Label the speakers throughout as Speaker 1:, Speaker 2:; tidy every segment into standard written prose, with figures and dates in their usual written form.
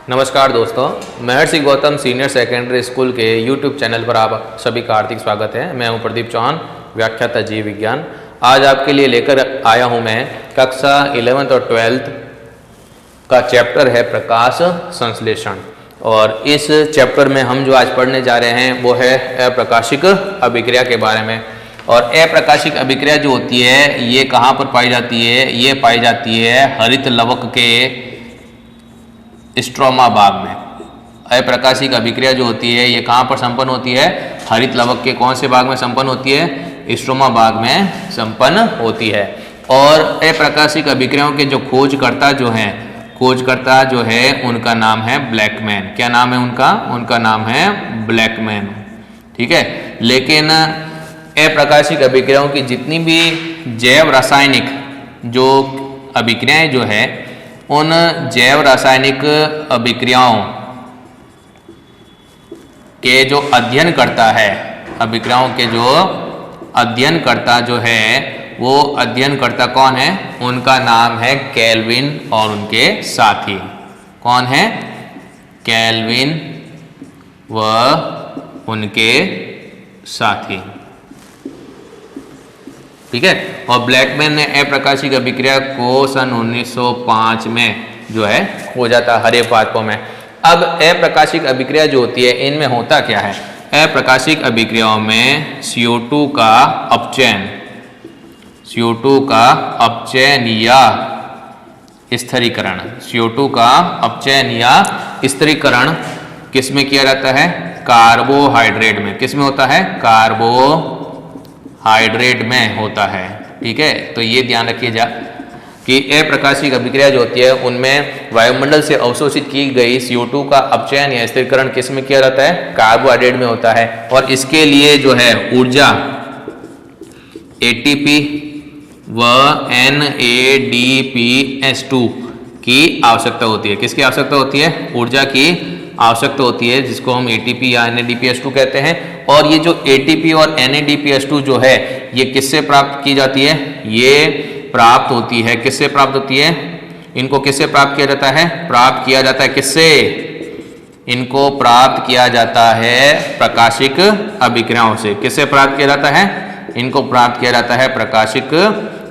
Speaker 1: नमस्कार दोस्तों, महर्षि Gautam senior secondary school के YouTube चैनल पर आप सभी का हार्दिक स्वागत है। मैं हूं प्रदीप चौहान, व्याख्याता जीव विज्ञान। आज आपके लिए लेकर आया हूं मैं कक्षा 11th और 12th का चैप्टर है प्रकाश संश्लेषण। और इस चैप्टर में हम जो आज पढ़ने जा रहे हैं वो है अप्रकाशिक अभिक्रिया के बारे में। और अप्रकाशिक अभिक्रिया जो होती है ये कहाँ पर पाई जाती है? ये पाई जाती है हरित लवक के स्ट्रोमा भाग में। अप्रकाशिक अभिक्रिया जो होती है ये कहाँ पर संपन्न होती है? हरित लवक के कौन से भाग में संपन्न होती है? स्ट्रोमा भाग में संपन्न होती है। और अप्रकाशिक अभिक्रियाओं के जो खोजकर्ता जो है उनका नाम है ब्लैकमैन। क्या नाम है उनका? उनका नाम है ब्लैकमैन। ठीक है। लेकिन अप्रकाशिक अभिक्रियाओं की जितनी भी जैव रासायनिक जो अभिक्रियाएं जो है उन जैव रासायनिक अभिक्रियाओं के जो अध्ययन करता है, अभिक्रियाओं के जो अध्ययन करता जो है वो अध्ययनकर्ता कौन है? उनका नाम है केल्विन और उनके साथी। कौन है? केल्विन व उनके साथी। ठीक है। और ब्लैकमैन ने अप्रकाशिक अभिक्रिया को सन 1905 में जो है खोजा था हरे पादपों में। अब अप्रकाशिक अभिक्रिया जो होती है इनमें होता क्या है? अप्रकाशिक अभिक्रियाओं में CO2 का अपचयन या स्थिरीकरण, CO2 का अपचयन या स्थिरीकरण किस में किया जाता है? कार्बोहाइड्रेट में। किस में होता है? कार्बोहाइड्रेट में होता है। ठीक है। तो ये ध्यान रखिए कि अप्रकाशिक अभिक्रिया जो होती है उनमें वायुमंडल से अवशोषित की गई CO2 का अपचयन या स्थिरीकरण किस में किया जाता है? कार्बोहाइड्रेट में होता है। और इसके लिए जो है ऊर्जा ATP व NADPH2 की आवश्यकता होती है। किसकी आवश्यकता होती है? ऊर्जा की आवश्यकता होती है, जिसको हम ATP या NADPH2 कहते हैं। और ये जो ATP और NADPH2 जो है ये किससे प्राप्त की जाती है? ये प्राप्त होती है, किससे प्राप्त होती है? इनको किससे प्राप्त किया जाता है? प्राप्त किया जाता है किससे? इनको प्राप्त किया जाता है प्रकाशिक अभिक्रियाओं से। किससे प्राप्त किया जाता है? इनको प्राप्त किया जाता है प्रकाशिक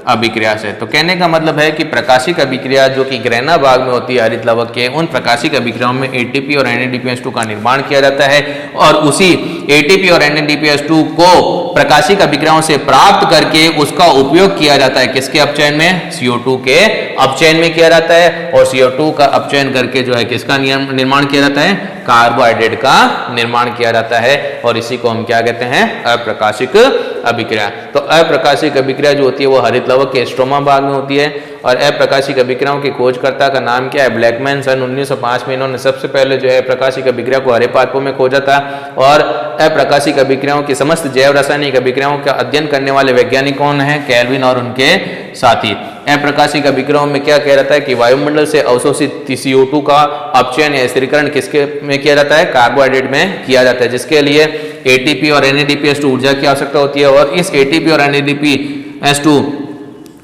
Speaker 1: अभिक्रिया से। तो कहने का मतलब है कि प्रकाशिक अभिक्रिया जो कि ग्रहणा भाग में होती है हरित लवक के, उन प्रकाशिक अभिक्रियाओं में ATP और NADPH2 का निर्माण किया जाता है। और उसी ATP और NADPH2 को प्रकाशिक अभिक्रियाओं से प्राप्त करके उसका उपयोग किया जाता है किसके अपचयन में? CO2 के अपचयन में किया जाता है। और CO2 का अपचयन करके जो है किसका निर्माण किया जाता है? कार्बोहाइड्रेट का निर्माण किया जाता है। और इसी को हम क्या कहते हैं? अप्रकाशिक अभिक्रिया। तो अप्रकाशिक अभिक्रिया जो होती है वो हरित लवक के स्ट्रोमा भाग में होती है। और अप्रकाशिक अभिक्रियाओं के खोजकर्ता का नाम क्या है? ब्लैकमैन। सन 1905 में इन्होंने सबसे पहले जो है प्रकाशिक अभिक्रिया को हरे पादपों में खोजा था। और अप्रकाशिक अभिक्रियाओं की समस्त जैव रासायनिक अभिक्रियाओं का अध्ययन करने वाले वैज्ञानिक कौन है? केल्विन और उनके साथी। अप्रकाशिक अभिक्रियाओं में क्या कह जाता है कि वायुमंडल से अवशोषित CO2 का अपचयन या स्थिरीकरण किसके में किया जाता है? कार्बोहाइड्रेट में किया जाता है, जिसके लिए ATP और NADPH2 ऊर्जा की आवश्यकता होती है। और इस ATP और NADPH2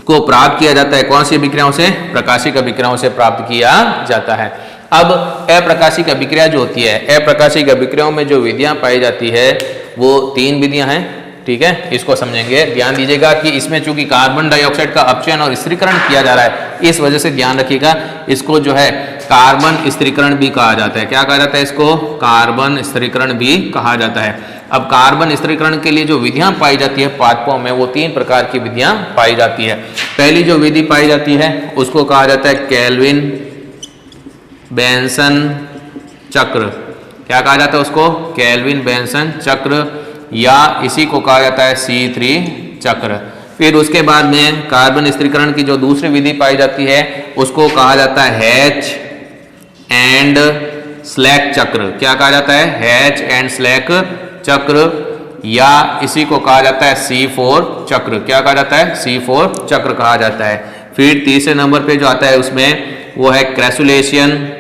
Speaker 1: को प्राप्त किया जाता है कौन सी अभिक्रियाओं से? प्रकाशिक अभिक्रियाओं से प्राप्त किया जाता है। अब अप्रकाशिक अभिक्रिया जो होती है, अप्रकाशिक अभिक्रियाओं में जो विधियां पाई जाती है वो 3 विधियां हैं। ठीक है। इसको समझेंगे। ध्यान दीजिएगा कि इसमें चूंकि कार्बन डाइऑक्साइड का अपचयन और स्थिरीकरण किया जा रहा है, इस वजह से ध्यान रखिएगा इसको जो है कार्बन स्थिरीकरण भी कहा जाता है। क्या कहा जाता है इसको? कार्बन स्थिरीकरण भी कहा जाता है। अब कार्बन स्थिरीकरण के लिए जो विधियां पाई जाती है पादपों में वो 3 प्रकार की विधियां पाई जाती है। पहली जो विधि पाई जाती है उसको कहा जाता है केल्विन बेंसन चक्र। क्या कहा जाता है उसको? केल्विन बेंसन चक्र, या इसी को कहा जाता है C3 चक्र। फिर उसके बाद में कार्बन स्थिरीकरण की जो दूसरी विधि पाई जाती है उसको कहा जाता है हैच एंड स्लैक चक्र। क्या कहा जाता है? हैच एंड स्लैक चक्र, या इसी को कहा जाता है C4 चक्र। क्या कहा जाता है? C4 चक्र कहा जाता है। फिर तीसरे नंबर पे जो आता है उसमें वो है क्रैसुलेशन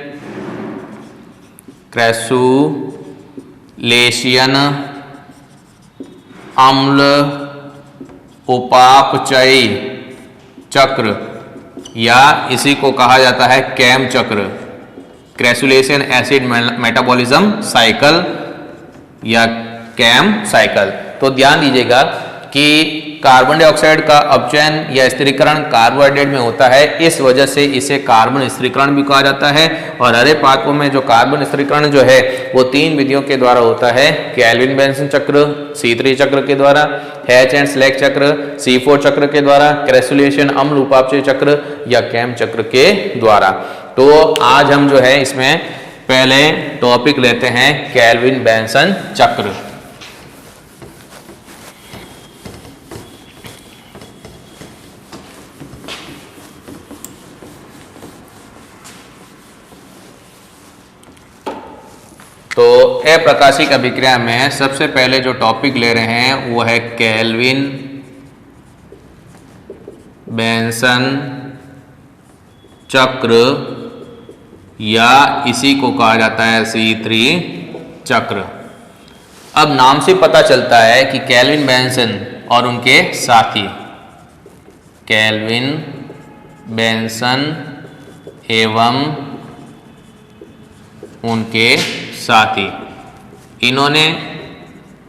Speaker 1: अम्ल उपापचयी चक्र, या इसी को कहा जाता है कैम चक्र। क्रेसुलेशन एसिड मेटाबॉलिज्म साइकिल या कैम साइकिल। तो ध्यान दीजिएगा कि कार्बन डाइऑक्साइड का अपचयन या स्थिरीकरण कार्बोहाइड्रेट में होता है, इस वजह से इसे कार्बन स्थिरीकरण भी कहा जाता है। और हरे पादपों में जो कार्बन स्थिरीकरण जो है वो 3 विधियों के द्वारा होता है, केल्विन बेंसन चक्र, C3 चक्र के द्वारा, हैच एंड स्लेक चक्र, C4 चक्र के द्वारा, क्रेसुलेशन अम्ल उपापचय चक्र या कैम चक्र के द्वारा। तो आज हम जो है इसमें पहले टॉपिक लेते हैं केल्विन बेंसन चक्र। तो अप्रकाशिक अभिक्रिया में सबसे पहले जो टॉपिक ले रहे हैं वो है केल्विन बेंसन चक्र या इसी को कहा जाता है C3 चक्र। अब नाम से पता चलता है कि केल्विन बेंसन और उनके साथी, केल्विन बेंसन एवं उनके साथी, इन्होंने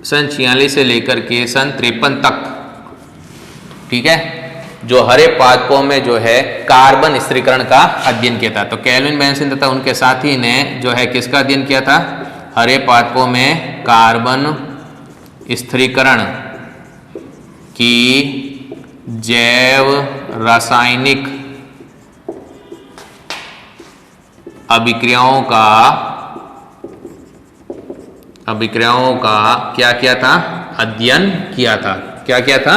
Speaker 1: सन 46 से लेकर के सन 53 तक, ठीक है, जो हरे पादपों में जो है कार्बन स्थिरीकरण का अध्ययन किया था। तो केल्विन बेंसन तथा उनके साथी ने जो है किसका अध्ययन किया था? हरे पादपों में कार्बन स्थिरीकरण की जैव रासायनिक अभिक्रियाओं का क्या किया था? अध्ययन किया था। क्या किया था?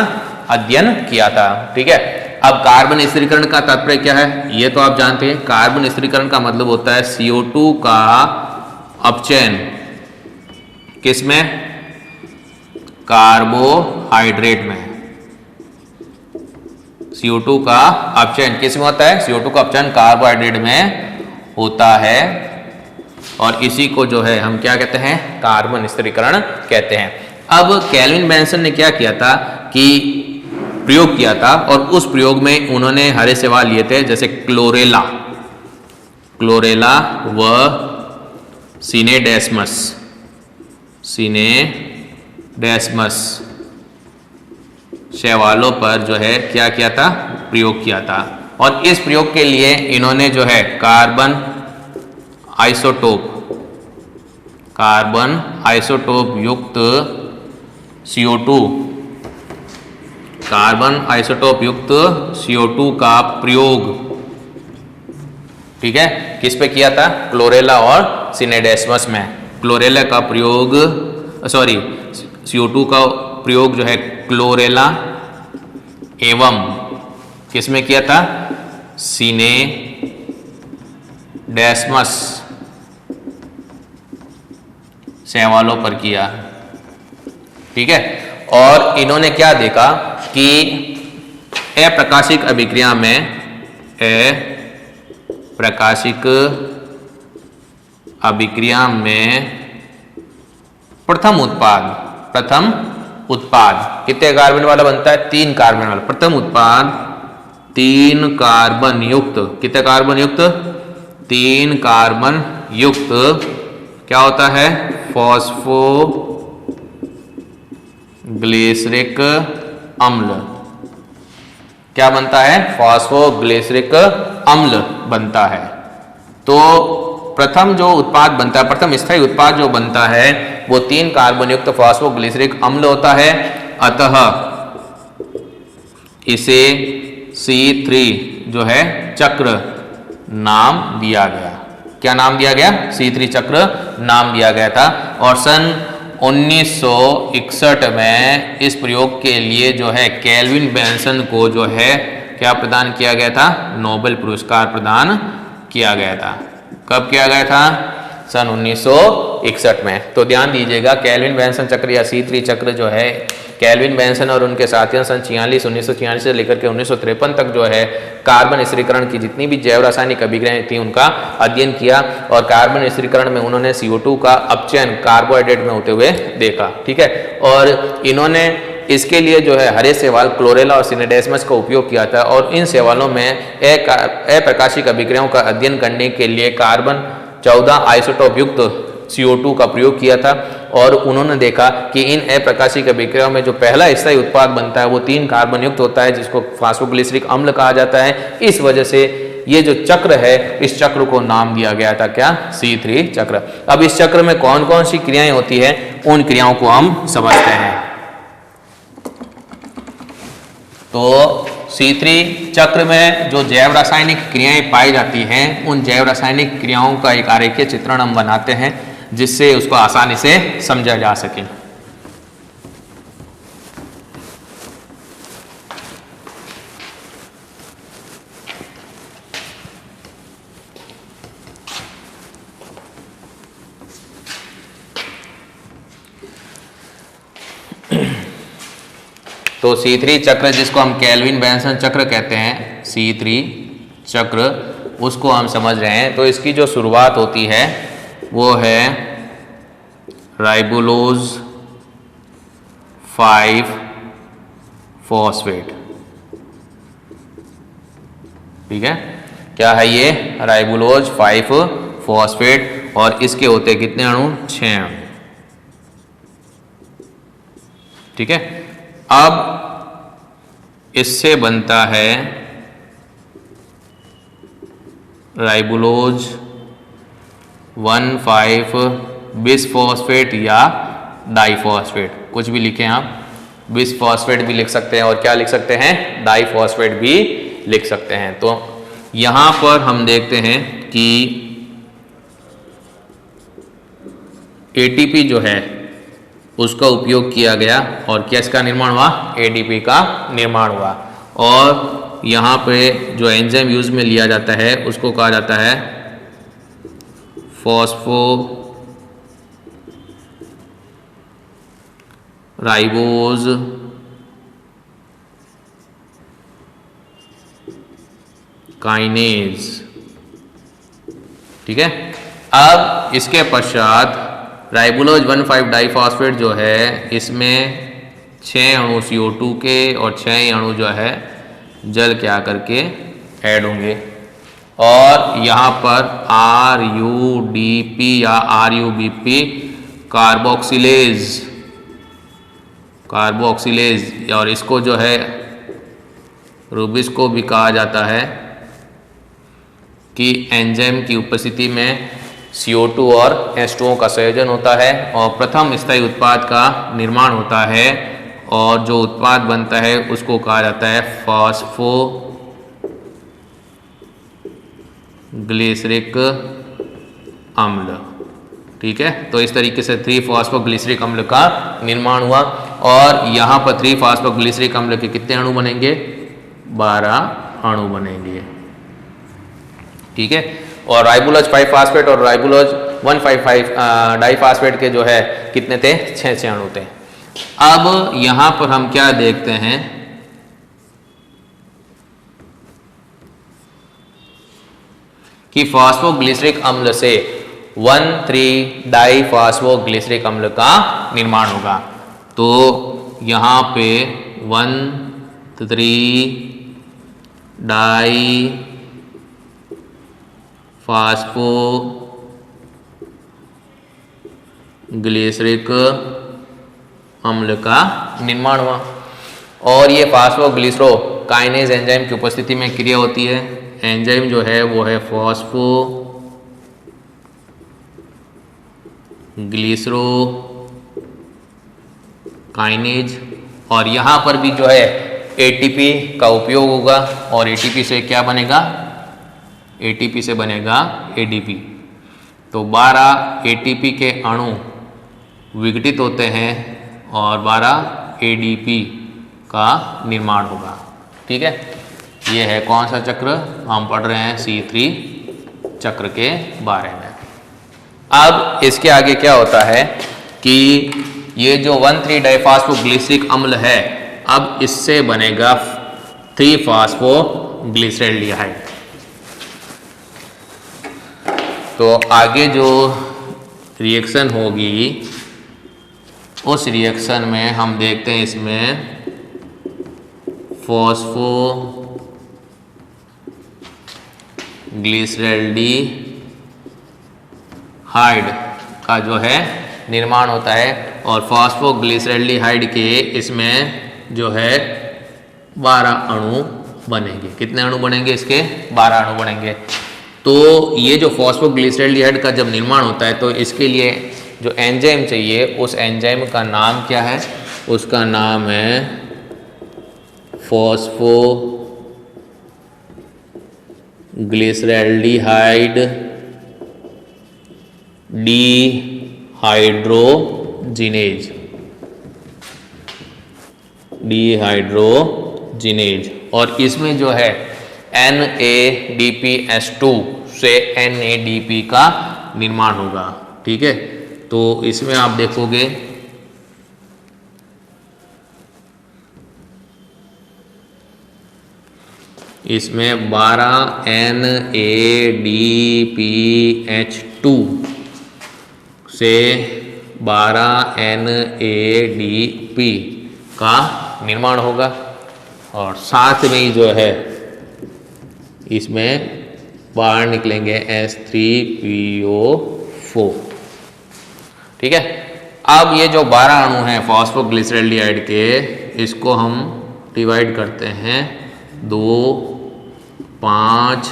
Speaker 1: अध्ययन किया था। ठीक है। अब कार्बन स्थिरीकरण का तात्पर्य क्या है ये तो आप जानते हैं। कार्बन स्थिरीकरण का मतलब होता है CO2 का अपचयन किसमें? कार्बोहाइड्रेट में। CO2 का अपचयन किसमें होता है? CO2 का अपचयन कार्बोहाइड्रेट में होता है और इसी को जो है हम क्या कहते हैं? कार्बन स्थिरीकरण कहते हैं। अब केल्विन बेंसन ने क्या किया था कि प्रयोग किया था और उस प्रयोग में उन्होंने हरे शैवाल लिए थे, जैसे क्लोरेला व सिनेडेस्मस शैवालों पर जो है क्या किया था? प्रयोग किया था। और इस प्रयोग के लिए इन्होंने जो है कार्बन आइसोटोप युक्त CO2 का प्रयोग, ठीक है, किस पे किया था? क्लोरेला और सिनेडेस्मस में। क्लोरेला का प्रयोग CO2 का प्रयोग जो है क्लोरेला एवं किस में किया था? सिनेडेस्मस शैवालों पर किया। ठीक है। और इन्होंने क्या देखा कि अप्रकाशिक अभिक्रिया में प्रथम उत्पाद कितने कार्बन वाला बनता है? 3 कार्बन वाला। प्रथम उत्पाद 3 कार्बन युक्त, कितने कार्बन युक्त? 3 कार्बन युक्त क्या होता है? फॉस्फोग्लिसरिक अम्ल। क्या बनता है? फॉस्फोग्लिसरिक अम्ल बनता है। तो प्रथम जो उत्पाद बनता है, प्रथम स्थायी उत्पाद जो बनता है वो 3 कार्बन युक्त फॉस्फोग्लिसरिक अम्ल होता है। अतः इसे C3 जो है चक्र नाम दिया गया। क्या नाम दिया गया? C3 चक्र नाम दिया गया था। और सन 1961 में इस प्रयोग के लिए जो है केल्विन बेंसन को जो है क्या प्रदान किया गया था? नोबेल पुरस्कार प्रदान किया गया था। कब किया गया था? सन 1961 में। तो ध्यान दीजिएगा, केल्विन बेंसन चक्र या C3 चक्र जो है, केल्विन बेंसन और उनके साथियों सन 1946 से लेकर के 1953 तक जो है कार्बन स्थिरीकरण की जितनी भी जैव रासायनिक अभिक्रियाएं थी उनका अध्ययन किया। और कार्बन स्थिरीकरण में उन्होंने CO2 का अपचयन कार्बोहाइड्रेट में होते हुए देखा। ठीक है। और इन्होंने इसके लिए जो है हरे शैवाल क्लोरेला और सिनेडेस्मस का उपयोग किया था। और इन शैवालों में अप्रकाशिक अभिक्रियाओं का अध्ययन करने के लिए कार्बन 14 आइसोटोप युक्त CO2 का प्रयोग किया था और उन्होंने देखा कि इन अप्रकाशिक अभिक्रियाओं में जो पहला स्थायी उत्पाद बनता है वो 3 कार्बन युक्त होता है, जिसको फास्फोग्लिसरिक अम्ल कहा जाता है। इस वजह से ये जो चक्र है, इस चक्र को नाम दिया गया था क्या? C3 चक्र। अब इस चक्र में कौन कौन सी क्रियाएं होती है, उन क्रियाओं को हम समझते हैं। तो C3 चक्र में जो जैव रासायनिक क्रियाएं पाई जाती हैं, उन जैव रासायनिक क्रियाओं का एक आरेखीय चित्रण हम बनाते हैं, जिससे उसको आसानी से समझा जा सके। तो C3 चक्र, जिसको हम केल्विन बेंसन चक्र कहते हैं, C3 चक्र, उसको हम समझ रहे हैं। तो इसकी जो शुरुआत होती है वो है राइबोलोज 5 फॉस्फेट। ठीक है, क्या है ये? राइबोलोज 5 फॉस्फेट। और इसके होते कितने अणु? 6 अणु। ठीक है, अब इससे बनता है राइबोलोज 1,5 बिसफॉस्फेट या डाइफॉस्फेट, कुछ भी लिखें आप। बिसफॉस्फेट भी लिख सकते हैं और क्या लिख सकते हैं? डाइफॉस्फेट भी लिख सकते हैं। तो यहां पर हम देखते हैं कि ATP जो है उसका उपयोग किया गया और क्या इसका निर्माण हुआ? ADP का निर्माण हुआ। और यहाँ पे जो एंजाइम यूज में लिया जाता है उसको कहा जाता है फॉस्फो राइबोज काइनेज। ठीक है, अब इसके पश्चात राइबोलोज 1,5 डाइफॉस्फेट जो है, इसमें 6 अणु CO2 के और 6 अणु जो है जल के आकर के ऐड होंगे। और यहाँ पर RUDP या RUBP कार्बोक्सिलेज, और इसको जो है रूबिस को भी कहा जाता है, कि एंजाइम की उपस्थिति में CO2 और H2O का संयोजन होता है और प्रथम स्थायी उत्पाद का निर्माण होता है। और जो उत्पाद बनता है उसको कहा जाता है फॉस्फो ग्लिसरिक अम्ल। ठीक है, तो इस तरीके से 3-फॉस्फोग्लिसरिक अम्ल का निर्माण हुआ। और यहाँ पर 3-फॉस्फोग्लिसरिक अम्ल के कितने अणु बनेंगे? 12 अणु बनेंगे। ठीक है, और राइबोलोज 5 फॉस्फेट और राइबोलोज 1,5 डाइफॉस्फेट के जो है कितने थे? 6 अणु थे। अब यहां पर हम क्या देखते हैं कि फॉस्फोग्लिसरिक अम्ल से 1,3 डाइफॉस्फोग्लिसरिक अम्ल का निर्माण होगा। तो यहां पे 1,3 डाई फास्फो ग्लिसरिक अम्ल का निर्माण हुआ। और ये फास्फोग्लिसरो काइनेज एंजाइम की उपस्थिति में क्रिया होती है। एंजाइम जो है वो है फॉस्फो ग्लिसरो काइनेज। और यहाँ पर भी जो है ATP का उपयोग होगा और ATP से क्या बनेगा? ATP से बनेगा ADP। तो 12 ATP के अणु विघटित होते हैं और 12 ADP का निर्माण होगा। ठीक है, ये है कौन सा चक्र? हम पढ़ रहे हैं C3 चक्र के बारे में। अब इसके आगे क्या होता है कि ये जो 1,3 डाइफॉस्फोग्लिसरिक अम्ल है, अब इससे बनेगा 3-फॉस्फोग्लिसरैल्डिहाइड। तो आगे जो रिएक्शन होगी उस रिएक्शन में हम देखते हैं इसमें फॉस्फो ग्लिसरैल्डी फॉस्फोग्लिसरैल्डिहाइड का जो है निर्माण होता है। और फॉस्फोग्लिसरैल्डिहाइड के इसमें जो है 12 अणु बनेंगे। कितने अणु बनेंगे इसके? 12 अणु बनेंगे। तो ये जो फॉस्फोग्लिसरैल्डिहाइड का जब निर्माण होता है तो इसके लिए जो एंजाइम चाहिए उस एंजाइम का नाम क्या है? उसका नाम है फॉस्फोग्लिसरैल्डिहाइड डिहाइड्रोजिनेज। और इसमें जो है NADPS2 से NADP का निर्माण होगा। ठीक है, तो इसमें आप देखोगे इसमें 12 NADPH2 से 12 NADP का निर्माण होगा। और साथ में ही जो है इसमें बाहर निकलेंगे H3PO4। ठीक है, अब ये जो 12 अणु हैं फॉस्फोग्लिसरैल्डिहाइड के, इसको हम डिवाइड करते हैं 2, 5,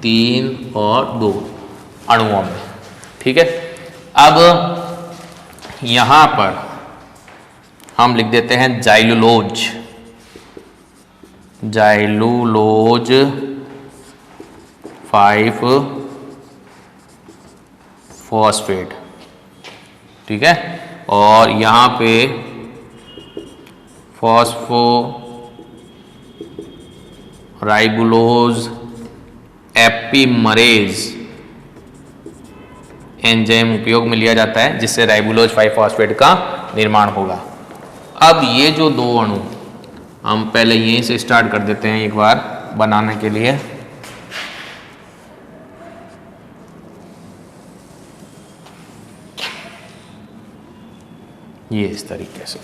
Speaker 1: 3 और 2 अणुओं में। ठीक है, अब यहाँ पर हम लिख देते हैं जाइलुलोज 5-फॉस्फेट। ठीक है, और यहाँ पे फॉस्फोराइबुलोज एपिमरेज एंजाइम उपयोग में लिया जाता है, जिससे राइबुलोज 5-फॉस्फेट का निर्माण होगा। अब ये जो 2 अणु हम पहले यहीं से स्टार्ट कर देते हैं एक बार बनाने के लिए। ये इस तरीके से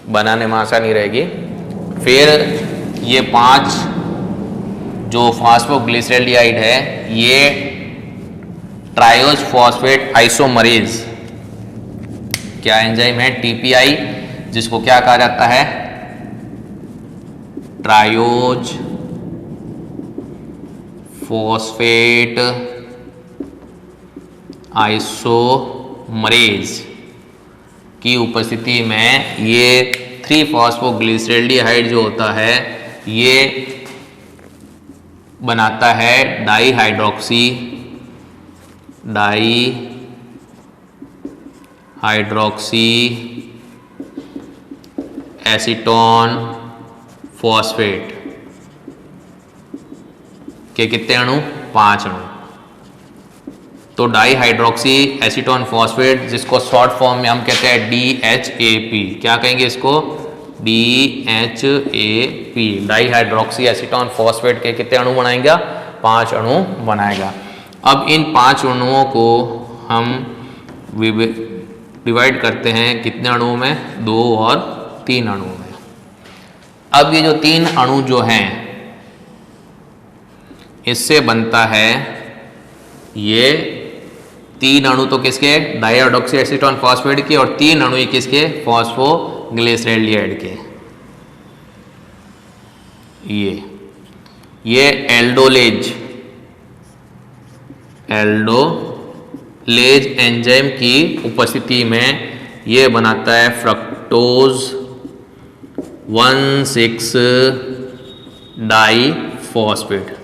Speaker 1: बनाने में आसानी रहेगी। फिर ये 5 जो फॉस्फोग्लिसरैल्डिहाइड है, ये ट्रायोज फॉस्फेट आइसोमरेज क्या एंजाइम है? TPI, जिसको क्या कहा जाता है? ट्रायोज फॉस्फेट आइसोमरेज की उपस्थिति में ये 3-फॉस्फोग्लिसरैल्डिहाइड जो होता है ये बनाता है डाईहाइड्रोक्सी एसीटोन फॉस्फेट के कितने अणु? 5 अणु। तो डाईहाइड्रोक्सी एसीटोन फॉस्फेट, जिसको शॉर्ट फॉर्म में हम कहते हैं DHAP, क्या कहेंगे इसको? DHAP, डाईहाइड्रोक्सी एसीटोन फॉस्फेट के कितने अणु बनाएगा? 5 अणु बनाएगा। अब इन 5 अणुओं को हम डिवाइड करते हैं कितने अणुओं में? 2 और 3 अणुओं में। अब ये जो 3 अणु जो हैं, इससे बनता है ये 3 अणु तो किसके? डाईहाइड्रोक्सी एसीटोन फॉस्फेट के, और 3 अणु किसके? फॉस्फोग्लिसरैल्डिहाइड के। ये एल्डोलेज एंजाइम की उपस्थिति में ये बनाता है फ्रक्टोज 1,6-डाईफॉस्फेट।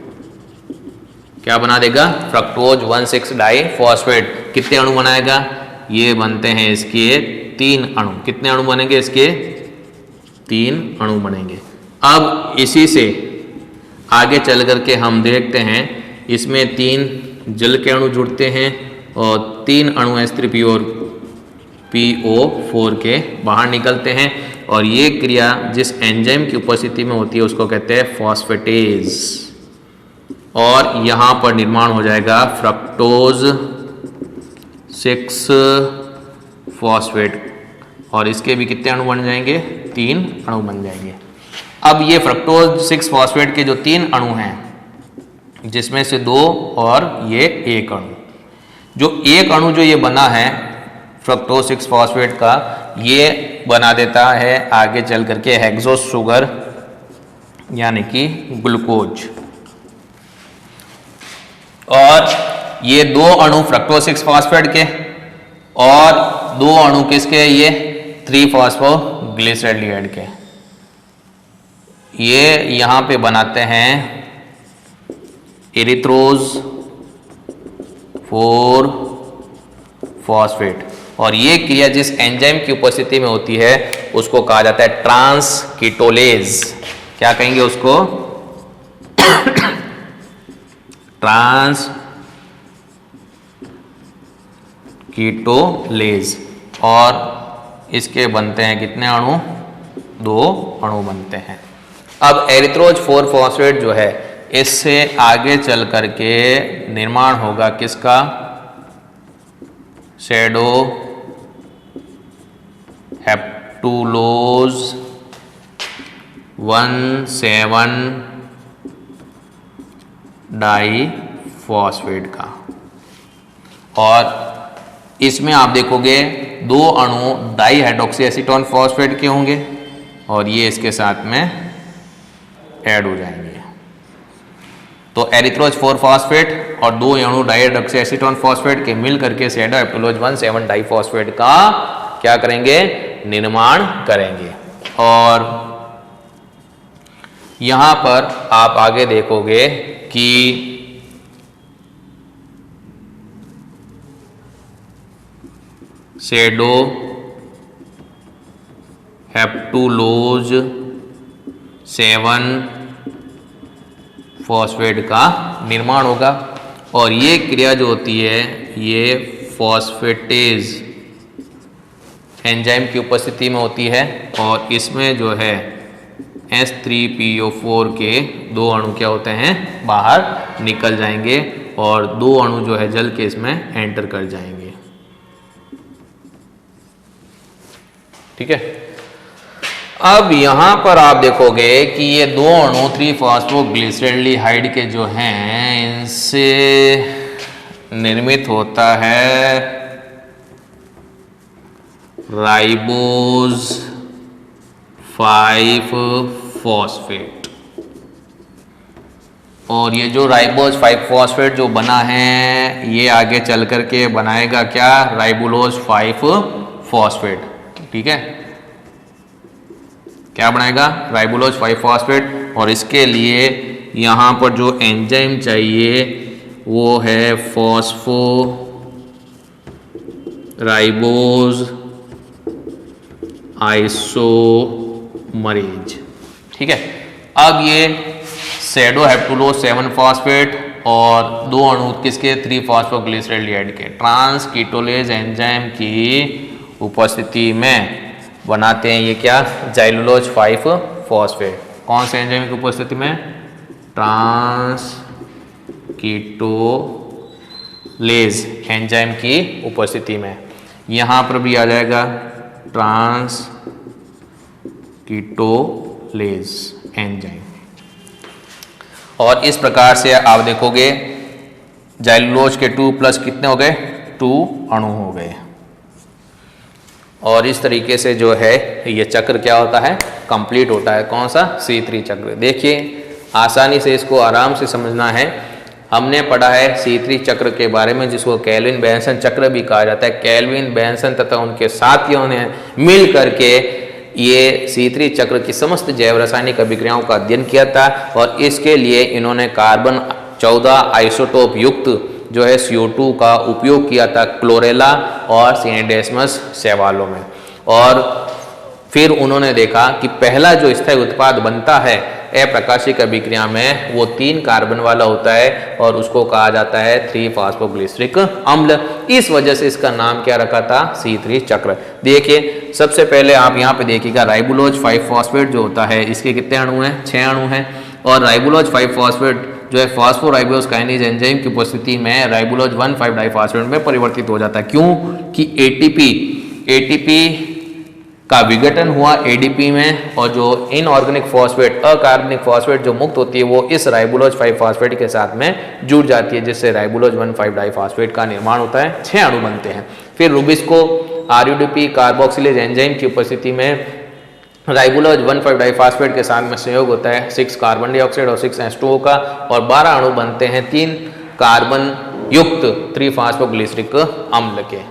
Speaker 1: क्या बना देगा? फ्रक्टोज 1,6-डाईफॉस्फेट। कितने अणु बनाएगा? ये बनते हैं इसके 3 अणु। कितने अणु बनेंगे इसके? 3 अणु बनेंगे। अब इसी से आगे चल करके हम देखते हैं, इसमें 3 जल के अणु जुड़ते हैं और 3 अणु H3PO4 के बाहर निकलते हैं। और ये क्रिया जिस एंजाइम की उपस्थिति में होती है उसको कहते हैं फॉस्फेटेज। और यहाँ पर निर्माण हो जाएगा फ्रक्टोज 6-फॉस्फेट, और इसके भी कितने अणु बन जाएंगे? 3 अणु बन जाएंगे। अब ये फ्रक्टोज 6-फॉस्फेट के जो 3 अणु हैं, जिसमें से 2 और ये 1 अणु, एक अणु जो ये बना है फ्रक्टोज 6 फॉस्फेट का, ये बना देता है आगे चल करके हेक्सोस शुगर यानी कि ग्लूकोज। और ये दो अणु फ्रक्टोज 6 फॉस्फेट के और दो अणु किसके, ये 3 फॉस्फोग्लिसरेल्डिहाइड के, ये यहां पे बनाते हैं एरिथ्रोज 4 फॉस्फेट। और ये क्रिया जिस एंजाइम की उपस्थिति में होती है उसको कहा जाता है ट्रांसकीटोलेज। क्या कहेंगे उसको? ट्रांसकीटोलेज। और इसके बनते हैं कितने अणु? 2 अणु बनते हैं। अब एरिथ्रोज 4 फॉस्फेट जो है इससे आगे चल करके निर्माण होगा किसका? शैडो हेप्टुलोज 1,7 डाइफॉस्फेट का। और इसमें आप देखोगे 2 अणु डाई हाइड्रोक्सी एसीटोन फॉस्फेट के होंगे और ये इसके साथ में ऐड हो जाएंगे। तो एरिथ्रोज 4 फॉस्फेट और 2 अणु डाई हाइड्रोक्सी एसीटोन फॉस्फेट के मिल करके शैडो हेप्टुलोज 1,7 डाइफॉस्फेट का क्या करेंगे? निर्माण करेंगे। और यहां पर आप आगे देखोगे कि शैडो हेप्टुलोज 7 फॉस्फेट का निर्माण होगा। और ये क्रिया जो होती है ये फॉस्फेटेज एंजाइम की उपस्थिति में होती है। और इसमें जो है H3PO4 के 2 अणु क्या होते हैं? बाहर निकल जाएंगे और 2 अणु जो है जल के इसमें एंटर कर जाएंगे। ठीक है। अब यहां पर आप देखोगे कि ये 2 अणु 3 फॉस्फोग्लिसरेल्डिहाइड के जो हैं इनसे निर्मित होता है राइबोज 5 फॉस्फेट। और ये जो राइबोज 5 फॉस्फेट जो बना है ये आगे चल करके बनाएगा क्या? Ribulose 5 phosphate. ठीक है, क्या बनाएगा? Ribulose 5 phosphate. और इसके लिए यहां पर जो एंजाइम चाहिए वो है फॉस्फो राइबोज आइसोमरेज। ठीक है। अब ये शैडो हेप्टुलोज 7 फॉस्फेट और 2 अणु किसके? 3 फॉस्फोग्लिसरेल्डिहाइड के ट्रांसकीटोलेज एंजाइम की उपस्थिति में बनाते हैं ये क्या? Xylulose 5 phosphate. कौन से एंजाइम की उपस्थिति में? ट्रांसकीटोलेज एंजाइम की उपस्थिति में। यहां पर भी आ जाएगा ट्रांसकीटोलेज एंजाइम। और इस प्रकार से आप देखोगे जाइलुलोज के 2+ कितने हो गए? 2 अणु हो गए। और इस तरीके से जो है ये चक्र क्या होता है? कंप्लीट होता है। कौन सा? C3 चक्र। देखिए आसानी से इसको आराम से समझना है। हमने पढ़ा है C3 चक्र के बारे में जिसको केल्विन बेंसन चक्र भी कहा जाता है। केल्विन बेंसन तथा उनके साथियों ने मिल करके ये C3 चक्र की समस्त जैव रासायनिक अभिक्रियाओं का अध्ययन किया था। और इसके लिए इन्होंने कार्बन 14 आइसोटोप युक्त जो है CO2 का उपयोग किया था क्लोरेला और सिनेडेस्मस शैवालों में। और फिर उन्होंने देखा कि पहला जो स्थायी उत्पाद बनता है अप्रकाशिक अभिक्रिया में वो 3 कार्बन वाला होता है और उसको कहा जाता है 3 फॉस्फोग्लिसरिक अम्ल। इस वजह से इसका नाम क्या रखा था? C3 चक्र। देखिए सबसे पहले आप यहाँ पे देखिएगा राइबुलोज 5 फॉस्फेट जो होता है इसके कितने अणु हैं? 6 अणु हैं। और राइबुलोज 5 फॉस्फेट जो है फॉस्फोराइबोज काइनेज एंजाइम की उपस्थिति में राइबुलोज 1,5 डाइफॉस्फेट में परिवर्तित हो जाता है। क्यों? कि एटीपी का विघटन हुआ एडीपी में, और जो इनऑर्गेनिक फॉस्फेट अकार्बनिक फॉस्फेट जो मुक्त होती है वो इस राइबोलोज 5 फॉस्फेट के साथ में जुड़ जाती है, जिससे राइबोलोज 1,5 डाइफॉस्फेट का निर्माण होता है, 6 अणु बनते हैं। फिर रुबिस्को RUDP कार्बोक्सिलेज एंजाइम की उपस्थिति में राइबोलोज 1,5 डाइफॉस्फेट के साथ में संयोग होता है 6 कार्बन डाइऑक्साइड और 6 H2O का, और 12 अणु बनते हैं 3 कार्बन युक्त 3-फॉस्फोग्लिसरिक अम्ल के।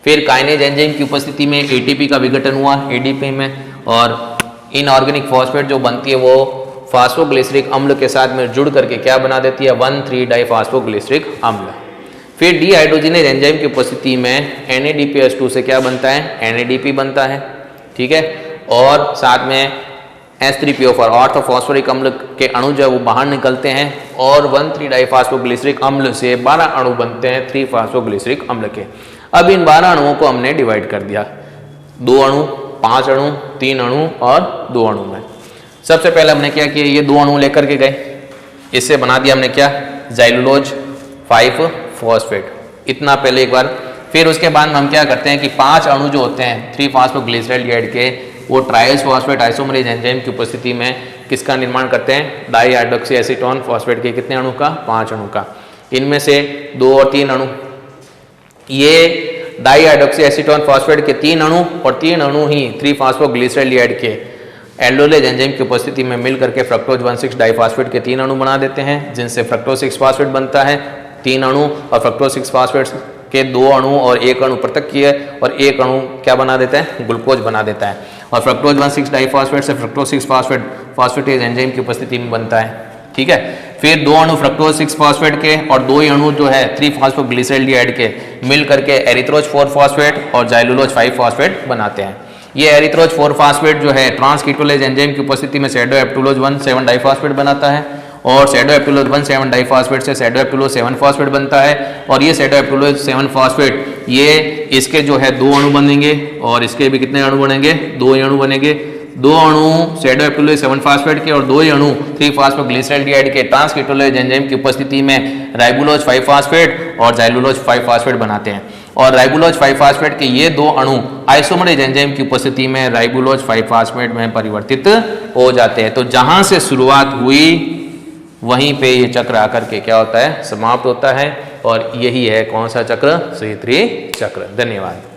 Speaker 1: फिर काइनेज एंजाइम की उपस्थिति में ATP का विघटन हुआ ADP में, और इनऑर्गेनिक फॉस्फेट जो बनती है वो फॉस्फोग्लिसरिक अम्ल के साथ में जुड़ करके क्या बना देती है 1,3 डाइफॉस्फोग्लिसरिक अम्ल। फिर डीहाइड्रोजिनेज एंजाइम की उपस्थिति में NADPH2 से क्या बनता है NADP बनता है, ठीक है, और साथ में H3PO4 ऑर्थोफॉस्फोरिक अम्ल के अणु जो है वो बाहर निकलते हैं, और 1,3 डाइफॉस्फोग्लिसरिक अम्ल से 12 अणु बनते हैं 3-फॉस्फोग्लिसरिक अम्ल के। अब इन 12 अणुओं को हमने डिवाइड कर दिया, 2 अणु, 5 अणु, 3 अणु और 2 अणु में। सबसे पहले हमने क्या किया, ये 2 अणु लेकर के गए, इससे बना दिया हमने क्या ज़ाइलुलोज 5 फॉस्फेट, इतना पहले एक बार। फिर उसके बाद में हम क्या करते हैं कि 5 अणु जो होते हैं 3-फॉस्फोग्लिसराइड के, वो ट्राइस फॉस्फेट आइसोमरेज एंजाइम की उपस्थिति में किसका निर्माण करते हैं डाईहाइड्रोक्सी एसीटोन फॉस्फेट के, कितने अणु का 5 अणु का। इनमें से 2 और 3 अणु, ये डाईहाइड्रोक्सी एसीटोन फॉस्फेट के 3 अणु और 3 अणु ही 3-फॉस्फोग्लिसराइड के एल्डोलेज एंजाइम की उपस्थिति में मिल करके फ्रक्टोज 1,6 डाइफॉस्फेट के 3 अणु बना देते हैं, जिनसे फ्रक्टोज 6 फॉस्फेट बनता है 3 अणु, और फ्रक्टोज 6 फॉस्फेट के 2 अणु और 1 अणु पृथक किए, और 1 अणु क्या बना देता है ग्लूकोज बना देता है, और फ्रक्टोज 1,6 डाइफॉस्फेट से फ्रक्टोज 6 फॉस्फेट फॉस्फेटेज एंजाइम की उपस्थिति में बनता है, ठीक है। फिर 2 अणु फ्रक्टोज 6 फॉस्फेट के और 2 ही अणु जो है 3-फॉस्फोग्लिसराइड के मिल करके एरिथ्रोज 4 फॉस्फेट और ज़ाइलुलोज 5 फॉस्फेट बनाते हैं। ये एरिथ्रोज 4 फॉस्फेट जो है ट्रांसकीटोलेज एंजाइम की उपस्थिति में सैडोएप्टुलोज 1,7 डाइफॉस्फेट बनाता है, और सैडोएप्टुलोज 1,7 डाइफॉस्फेट से सैडोएप्टुलोज 7 फॉस्फेट बनता है, और ये सैडोएप्टुलोज 7 फॉस्फेट ये इसके जो है 2 अणु बनेंगे, और इसके भी कितने अणु बनेंगे 2 ही अणु बनेंगे। 2 अणु सैडोएप्टुलोज 7 फॉस्फेट के और 2 ही अणु 3-फॉस्फोग्लिसराइड के ट्रांसकीटोलेज एंजाइम की उपस्थिति में राइबोलोज 5 फॉस्फेट और ज़ाइलुलोज 5 फॉस्फेट बनाते हैं, और राइबोलोज 5 फॉस्फेट के ये 2 अणु आइसोमरेज एंजाइम की उपस्थिति में राइबोलोज 5 फॉस्फेट में परिवर्तित हो जाते हैं। तो जहां से शुरुआत हुई वहीं पे ये चक्र आकर के क्या होता है समाप्त होता है, और यही है कौन सा चक्र C3 चक्र। धन्यवाद।